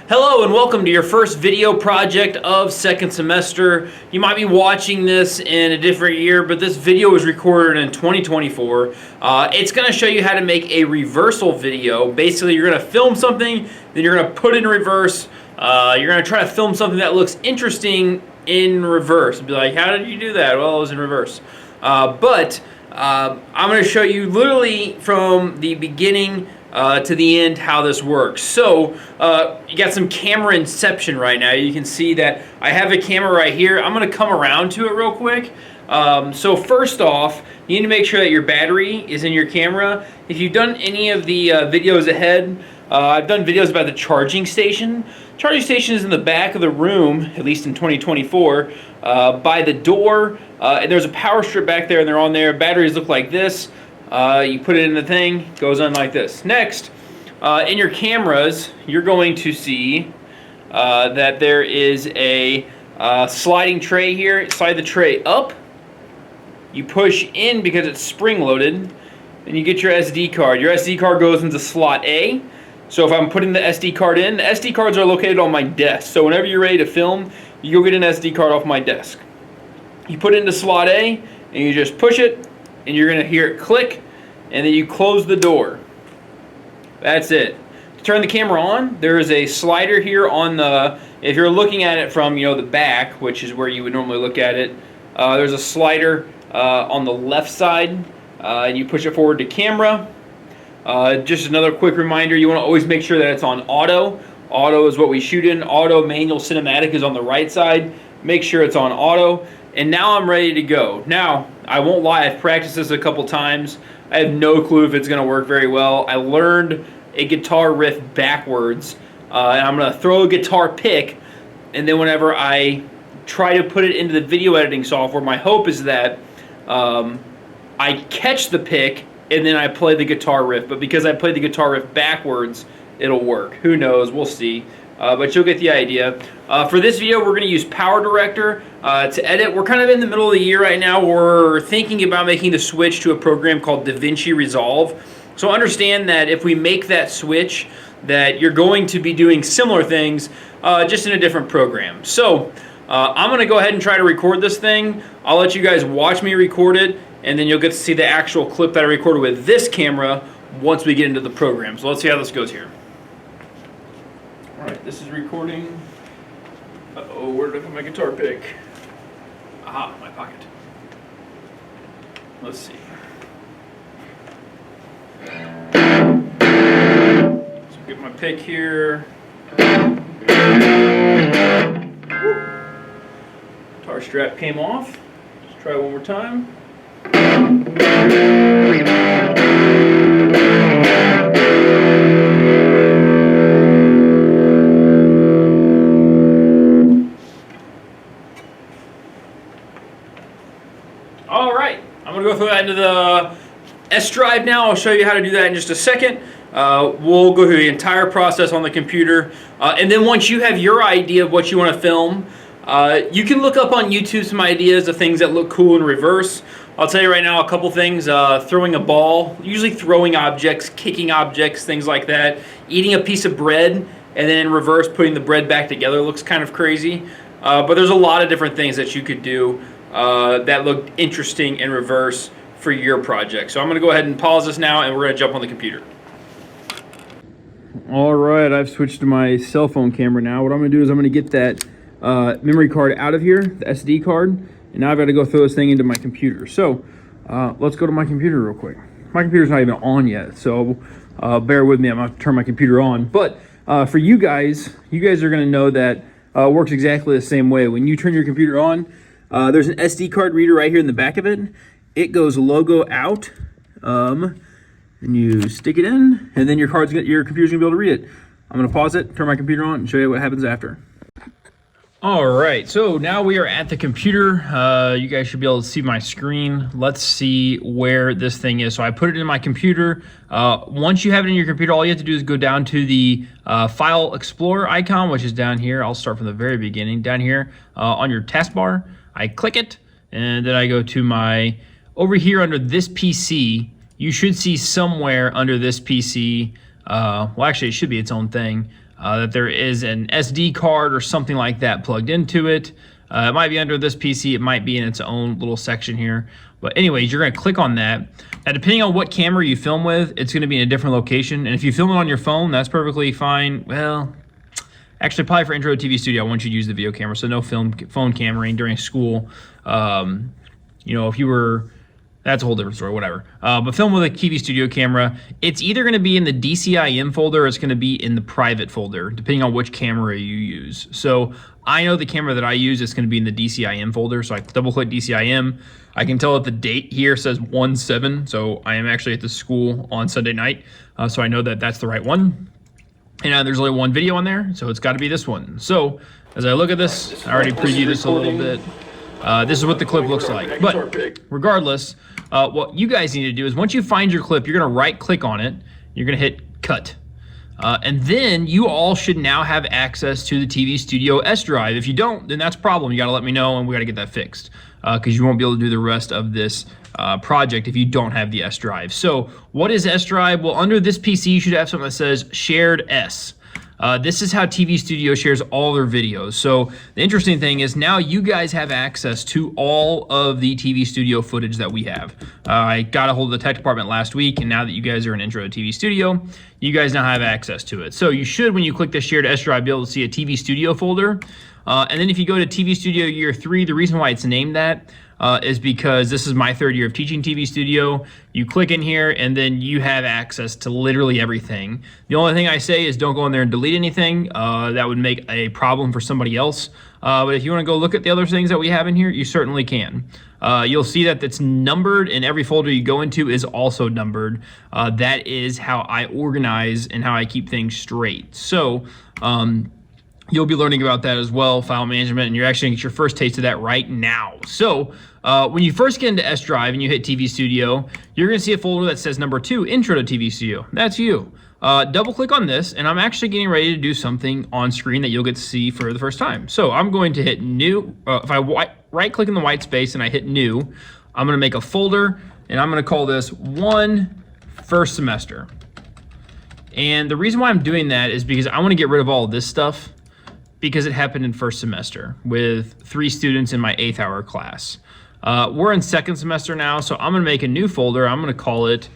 Hello and welcome to your first video project of second semester. You might be watching this in a different year, but this video was recorded in 2024. It's going to show you how to make a reversal video. Basically, you're going to film something, then you're going to put it in reverse. You're going to try to film something that looks interesting in reverse. Be like, how did you do that? Well, it was in reverse. I'm going to show you literally from the beginning to the end how this works. So you got some camera inception right now. You can see that I have a camera right here. I'm going to come around to it real quick. So first off, you need to make sure that your battery is in your camera. If you've done any of the videos ahead, I've done videos about the charging station. Charging station is in the back of the room, at least in 2024, by the door. And there's a power strip back there, and they're on there. Batteries look like this. You put it in the thing, it goes on like this. Next, in your cameras, you're going to see that there is a sliding tray here. Slide the tray up. You push in because it's spring-loaded. Then you get your SD card. Your SD card goes into slot A. So if I'm putting the SD card in, the SD cards are located on my desk. So whenever you're ready to film, you go get an SD card off my desk. You put it into slot A, and you just push it, and you're going to hear it click, and then you close the door. That's it. To turn the camera on, there is a slider here on the, if you're looking at it from, the back, which is where you would normally look at it, there's a slider on the left side, and you push it forward to camera. Just another quick reminder, you want to always make sure that it's on auto. Auto is what we shoot in. Auto manual cinematic is on the right side. Make sure it's on auto. And now I'm ready to go. Now, I won't lie, I've practiced this a couple times. I have no clue if it's going to work very well. I learned a guitar riff backwards, and I'm going to throw a guitar pick, and then whenever I try to put it into the video editing software, my hope is that I catch the pick, and then I play the guitar riff. But because I played the guitar riff backwards, it'll work. Who knows? We'll see. But you'll get the idea. For this video, we're going to use Power Director to edit. We're kind of in the middle of the year right now. We're thinking about making the switch to a program called DaVinci Resolve. So understand that if we make that switch, that you're going to be doing similar things, just in a different program. So I'm going to go ahead and try to record this thing. I'll let you guys watch me record it, and then you'll get to see the actual clip that I recorded with this camera once we get into the program. So let's see how this goes here. Alright, this is recording. Uh-oh, where did I put my guitar pick? Aha, my pocket. Let's see. So get my pick here. Guitar strap came off. Let's try one more time. Alright, I'm going to go through that into the S drive now. I'll show you how to do that in just a second. We'll go through the entire process on the computer. And then once you have your idea of what you want to film, you can look up on YouTube some ideas of things that look cool in reverse. I'll tell you right now a couple things. Throwing a ball, usually throwing objects, kicking objects, things like that. Eating a piece of bread and then in reverse putting the bread back together looks kind of crazy. But there's a lot of different things that you could do that look interesting in reverse for your project. So I'm going to go ahead and pause this now, and we're going to jump on the computer. Alright, I've switched to my cell phone camera now. What I'm going to do is I'm going to get that memory card out of here, the SD card, and now I've got to go throw this thing into my computer. So let's go to my computer real quick. My computer's not even on yet, so bear with me. I'm going to turn my computer on. But for you guys are going to know that it works exactly the same way. When you turn your computer on, there's an SD card reader right here in the back of it. It goes logo out, and you stick it in, and then your computer's gonna be able to read it. I'm gonna pause it, turn my computer on, and show you what happens after. All right, so now we are at the computer. You guys should be able to see my screen. Let's see where this thing is. So I put it in my computer. Once you have it in your computer, all you have to do is go down to the File Explorer icon, which is down here. I'll start from the very beginning. Down here on your taskbar, I click it, and then I go to my, over here under this PC, you should see somewhere under this PC, well actually it should be its own thing, that there is an SD card or something like that plugged into it. It might be under this PC. It might be in its own little section here. But anyways, you're going to click on that. Now, depending on what camera you film with, it's going to be in a different location. And if you film it on your phone, that's perfectly fine. Well, actually, probably for Intro to TV Studio, I want you to use the video camera. So no phone cameraing during school. If you were... That's a whole different story, whatever. But film with a TV Studio camera, it's either going to be in the DCIM folder or it's going to be in the private folder, depending on which camera you use. So I know the camera that I use is going to be in the DCIM folder. So I double-click DCIM. I can tell that the date here says 1/7. So I am actually at the school on Sunday night. So I know that that's the right one. And there's only one video on there, so it's got to be this one. So as I look at this, I already previewed this a little bit. This is what the clip looks like. But regardless, what you guys need to do is once you find your clip, you're going to right-click on it. You're going to hit Cut. And then you all should now have access to the TV Studio S drive. If you don't, then that's a problem. You got to let me know, and we got to get that fixed because you won't be able to do the rest of this project if you don't have the S drive. So what is S drive? Well, under this PC, you should have something that says Shared S. This is how TV Studio shares all their videos. So the interesting thing is now you guys have access to all of the TV Studio footage that we have. I got a hold of the tech department last week, and now that you guys are in Intro to TV Studio, you guys now have access to it. So you should, when you click the shared S drive, be able to see a TV Studio folder. And then if you go to TV Studio Year 3, the reason why it's named that is because this is my 3rd year of teaching TV Studio. You click in here and then you have access to literally everything. The only thing I say is don't go in there and delete anything. That would make a problem for somebody else. But if you want to go look at the other things that we have in here, you certainly can. You'll see that it's numbered, and every folder you go into is also numbered. That is how I organize and how I keep things straight. So you'll be learning about that as well, file management, and you're actually going to get your first taste of that right now. So when you first get into S Drive and you hit TV Studio, you're going to see a folder that says number 2, Intro to TV Studio. That's you. Double click on this, and I'm actually getting ready to do something on screen that you'll get to see for the first time. So I'm going to hit New. If I right click in the white space and I hit New, I'm going to make a folder, and I'm going to call this 1 First Semester. And the reason why I'm doing that is because I want to get rid of all of this stuff, because it happened in first semester with 3 students in my 8th hour class. We're in second semester now, so I'm going to make a new folder. I'm going to call it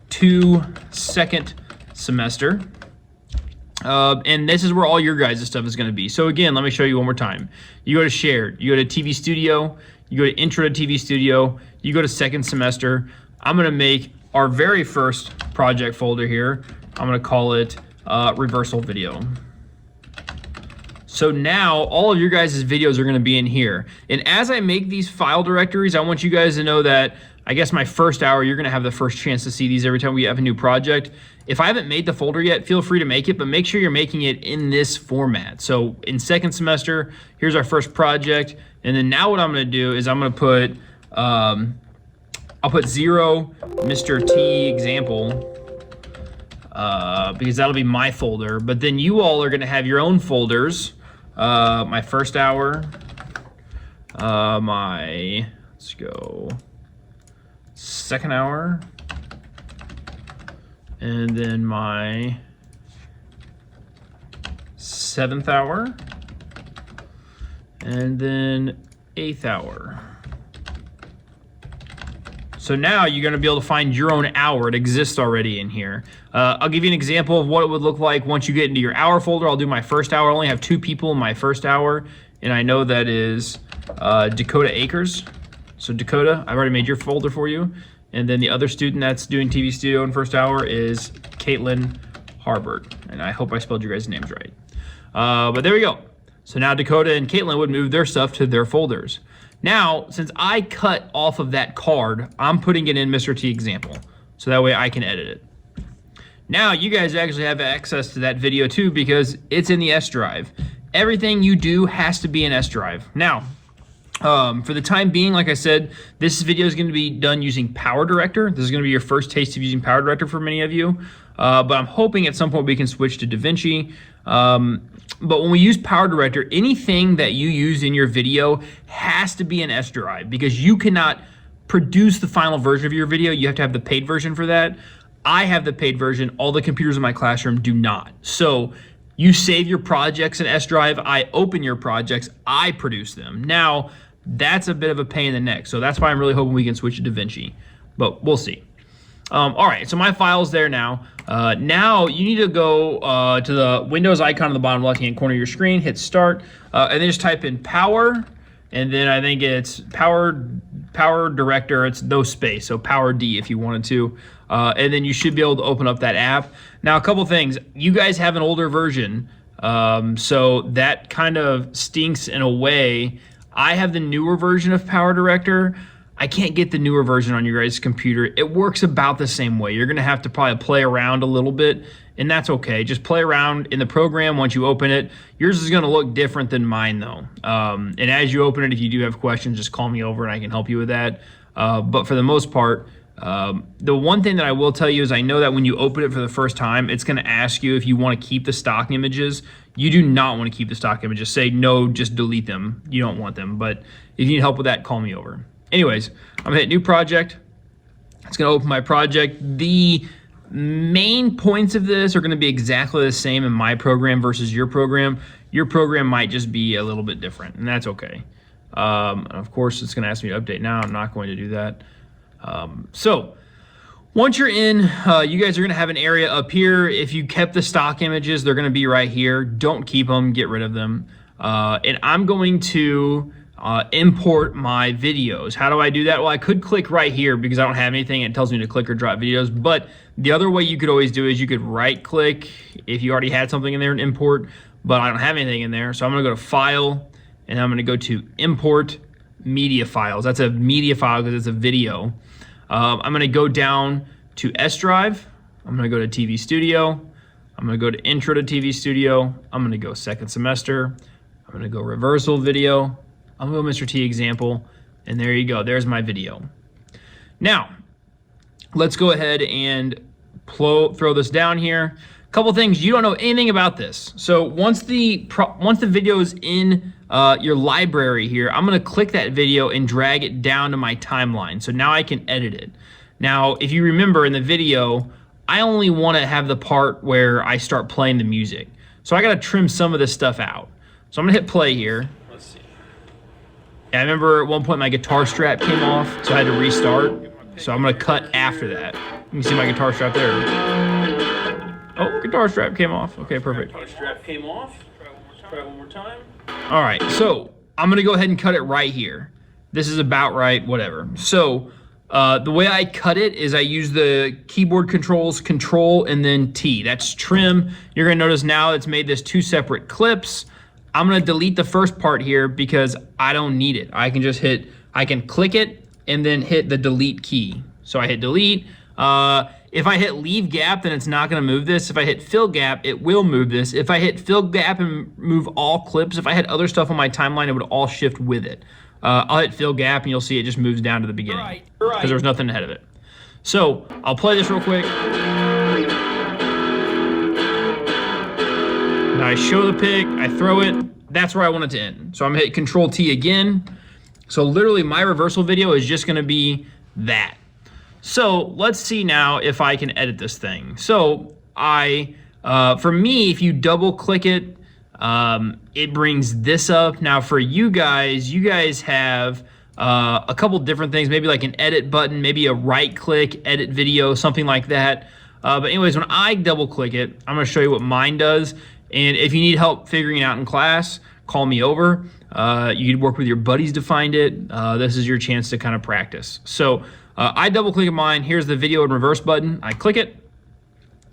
2 Second Semester. And this is where all your guys' stuff is going to be. So again, let me show you one more time. You go to Shared, you go to TV Studio, you go to Intro to TV Studio, you go to second semester. I'm going to make our very first project folder here. I'm going to call it Reversal Video. So now all of your guys' videos are going to be in here. And as I make these file directories, I want you guys to know that I guess my first hour, you're going to have the first chance to see these every time we have a new project. If I haven't made the folder yet, feel free to make it, but make sure you're making it in this format. So in second semester, here's our first project. And then now what I'm going to do is I'm going to put, I'll put 0 Mr. T example. Because that'll be my folder. But then you all are going to have your own folders. My first hour, let's go, second hour, and then my 7th hour, and then 8th hour. So now you're going to be able to find your own hour. It exists already in here. I'll give you an example of what it would look like once you get into your hour folder. I'll do my first hour. I only have 2 people in my first hour, and I know that is Dakota Akers. So Dakota, I've already made your folder for you. And then the other student that's doing TV Studio in first hour is Caitlin Harbert. And I hope I spelled your guys' names right. But there we go. So now Dakota and Caitlin would move their stuff to their folders. Now, since I cut off of that card, I'm putting it in Mr. T example. So that way I can edit it. Now you guys actually have access to that video too because it's in the S drive. Everything you do has to be in S drive. Now, for the time being, like I said, this video is going to be done using PowerDirector. This is going to be your first taste of using PowerDirector for many of you. But I'm hoping at some point we can switch to DaVinci. But when we use PowerDirector, anything that you use in your video has to be an S drive because you cannot produce the final version of your video. You have to have the paid version for that. I have the paid version. All the computers in my classroom do not. So You save your projects in S Drive, I open your projects, I produce them. Now, that's a bit of a pain in the neck, so that's why I'm really hoping we can switch to DaVinci, but we'll see. All right, so my file's there now. Now you need to go to the Windows icon on the bottom left-hand corner of your screen, hit Start, and then just type in Power, and then I think it's Power Director. It's no space, so Power D if you wanted to, and then you should be able to open up that app. Now, a couple things. You guys have an older version, so that kind of stinks in a way. I have the newer version of Power Director. I can't get the newer version on your guys' computer. It works about the same way. You're gonna have to probably play around a little bit, and that's okay. Just play around in the program once you open it. Yours is gonna look different than mine though. And as you open it, if you do have questions, just call me over and I can help you with that. But for the most part, the one thing that I will tell you is I know that when you open it for the first time, it's gonna ask you if you wanna keep the stock images. You do not wanna keep the stock images. Say no, just delete them. You don't want them, but if you need help with that, call me over. Anyways, I'm gonna hit new project. It's gonna open my project. The main points of this are gonna be exactly the same in my program versus your program. Your program might just be a little bit different, and that's okay. Of course, it's gonna ask me to update now. I'm not going to do that. So once you're in, you guys are gonna have an area up here. If you kept the stock images, they're gonna be right here. Don't keep them, get rid of them. And I'm going to import my videos. How do I do that? Well, I could click right here because I don't have anything. It tells me to click or drop videos. But the other way you could always do is you could right click if you already had something in there and import, but I don't have anything in there. So I'm gonna go to File and I'm gonna go to Import Media Files. That's a media file because it's a video. I'm gonna go down to S Drive. I'm gonna go to TV Studio. I'm gonna go to Intro to TV Studio. I'm gonna go Second Semester. I'm gonna go Reversal Video. I'm gonna go Mr. T Example, and there you go. There's my video. Now, let's go ahead and throw this down here. A couple things, you don't know anything about this. So once the video is in your library here, I'm gonna click that video and drag it down to my timeline. So now I can edit it. Now, if you remember in the video, I only wanna have the part where I start playing the music. So I gotta trim some of this stuff out. So I'm gonna hit play here. I remember at one point my guitar strap came off, so I had to restart. So I'm gonna cut after that. You can see my guitar strap there. Oh, guitar strap came off. Okay, perfect. Guitar strap came off. Try one more time. All right, so I'm gonna go ahead and cut it right here. This is about right, whatever. So the way I cut it is I use the keyboard controls, Control and then T. That's trim. You're gonna notice now it's made this 2 separate clips. I'm gonna delete the first part here because I don't need it. I can just I can click it and then hit the delete key. So I hit delete. If I hit leave gap, then it's not gonna move this. If I hit fill gap, it will move this. If I hit fill gap and move all clips, if I had other stuff on my timeline, it would all shift with it. I'll hit fill gap and you'll see it just moves down to the beginning because there was nothing ahead of it. So I'll play this real quick. I show the pick, I throw it, that's where I want it to end. So I'm gonna hit Control T again. So literally my reversal video is just gonna be that. So let's see now if I can edit this thing. So for me, if you double click it, it brings this up. Now for you guys have a couple different things, maybe like an edit button, maybe a right click, edit video, something like that. But anyways, when I double click it, I'm gonna show you what mine does. And if you need help figuring it out in class, call me over. You can work with your buddies to find it. This is your chance to kind of practice. So I double click mine. Here's the video and reverse button. I click it.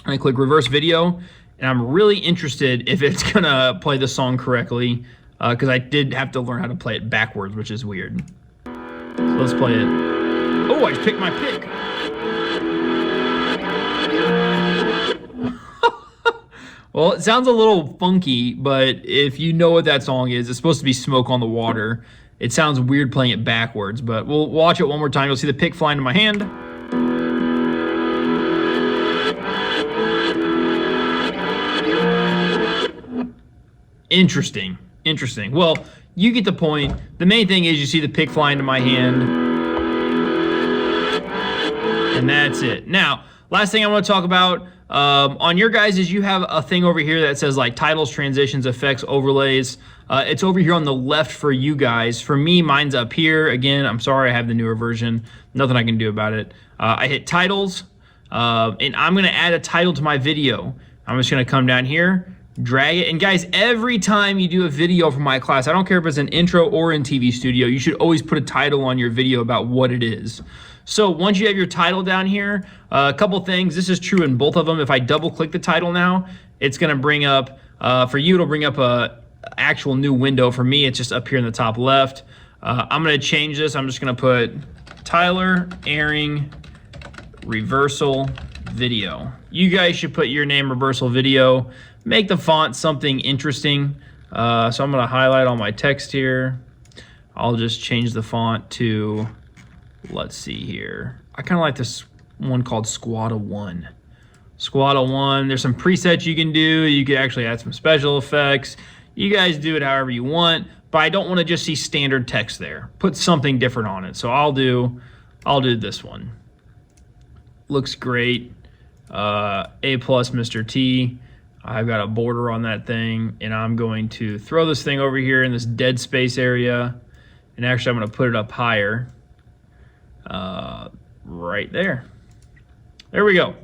I click reverse video. And I'm really interested if it's gonna play the song correctly because I did have to learn how to play it backwards, which is weird. So let's play it. Oh, I just picked my pick. Well, it sounds a little funky, but if you know what that song is, it's supposed to be Smoke on the Water. It sounds weird playing it backwards, but we'll watch it one more time. You'll see the pick fly into my hand. Interesting. Well, you get the point. The main thing is you see the pick fly into my hand. And that's it. Now, last thing I want to talk about, on your guys's, you have a thing over here that says like titles, transitions, effects, overlays. It's over here on the left for you guys. For me, mine's up here. Again, I'm sorry, I have the newer version. Nothing I can do about it. I hit titles, and I'm going to add a title to my video. I'm just going to come down here, drag it. And guys, every time you do a video for my class, I don't care if it's an intro or in TV Studio, you should always put a title on your video about what it is. So once you have your title down here, a couple things. This is true in both of them. If I double click the title now, it's going to bring up, for you, it'll bring up a actual new window. For me, it's just up here in the top left. I'm going to change this. I'm just going to put Tyler Ehring Reversal Video. You guys should put your name, Reversal Video. Make the font something interesting. So I'm going to highlight all my text here. I'll just change the font to, let's see here. I kind of like this one called Squadda 1. Squadda 1. There's some presets you can do. You can actually add some special effects. You guys do it however you want, but I don't want to just see standard text there. Put something different on it. So I'll do this one. Looks great. A+, Mr. T. I've got a border on that thing, and I'm going to throw this thing over here in this dead space area, and actually I'm going to put it up higher. Right there. There we go.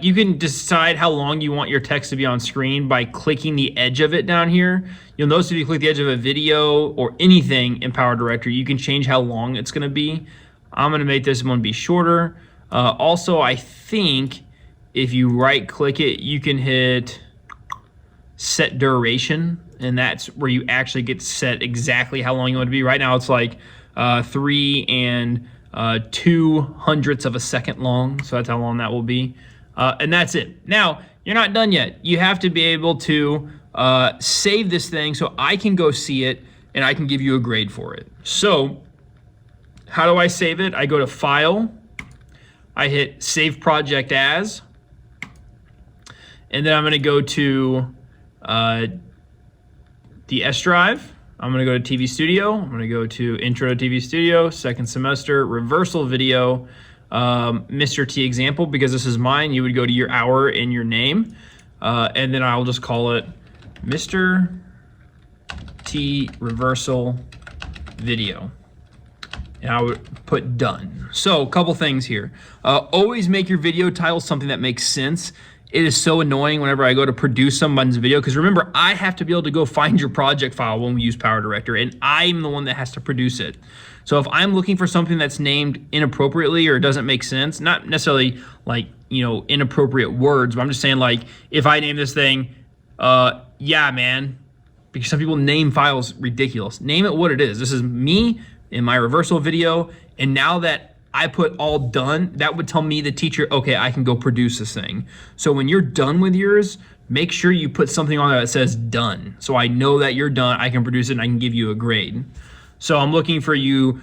You can decide how long you want your text to be on screen by clicking the edge of it down here. You'll notice if you click the edge of a video or anything in PowerDirector, you can change how long it's going to be. I'm going to make this one be shorter. Also, I think if you right click it, you can hit set duration, and that's where you actually get to set exactly how long you want it to be. Right now it's like 3 2/100ths of a second long, so that's how long that will be. And that's it. Now, you're not done yet. You have to be able to save this thing so I can go see it and I can give you a grade for it. So how do I save it? I go to File, I hit Save Project As, and then I'm going to go to the S drive. I'm going to go to TV Studio. I'm going to go to Intro to TV Studio, second semester, Reversal Video, Mr. T Example, because this is mine. You would go to your hour and your name, and then I'll just call it Mr. T Reversal Video. And I would put done. So a couple things here. Always make your video title something that makes sense. It is so annoying whenever I go to produce someone's video, because remember, I have to be able to go find your project file when we use PowerDirector, and I'm the one that has to produce it. So if I'm looking for something that's named inappropriately or doesn't make sense, not necessarily like, inappropriate words, but I'm just saying, like, if I name this thing, yeah, man, because some people name files ridiculous. Name it what it is. This is me in my reversal video, and now that I put all done, that would tell me, the teacher, okay, I can go produce this thing. So when you're done with yours, make sure you put something on there that says done. So I know that you're done, I can produce it, and I can give you a grade. So I'm looking for you,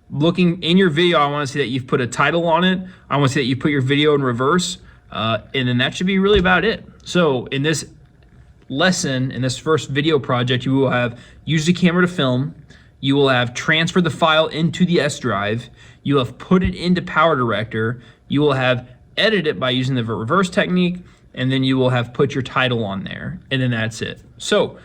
looking in your video, I want to see that you've put a title on it. I want to see that you put your video in reverse, and then that should be really about it. So in this lesson, in this first video project, you will have used the camera to film. You will have transferred the file into the S drive. You will have put it into PowerDirector. You will have edited it by using the reverse technique, and then you will have put your title on there, and then that's it. So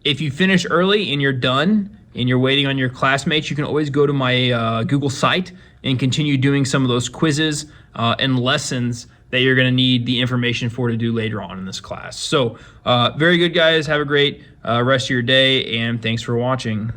if you finish early and you're done and you're waiting on your classmates, you can always go to my Google site and continue doing some of those quizzes and lessons that you're going to need the information for to do later on in this class. So very good, guys. Have a great rest of your day, and thanks for watching.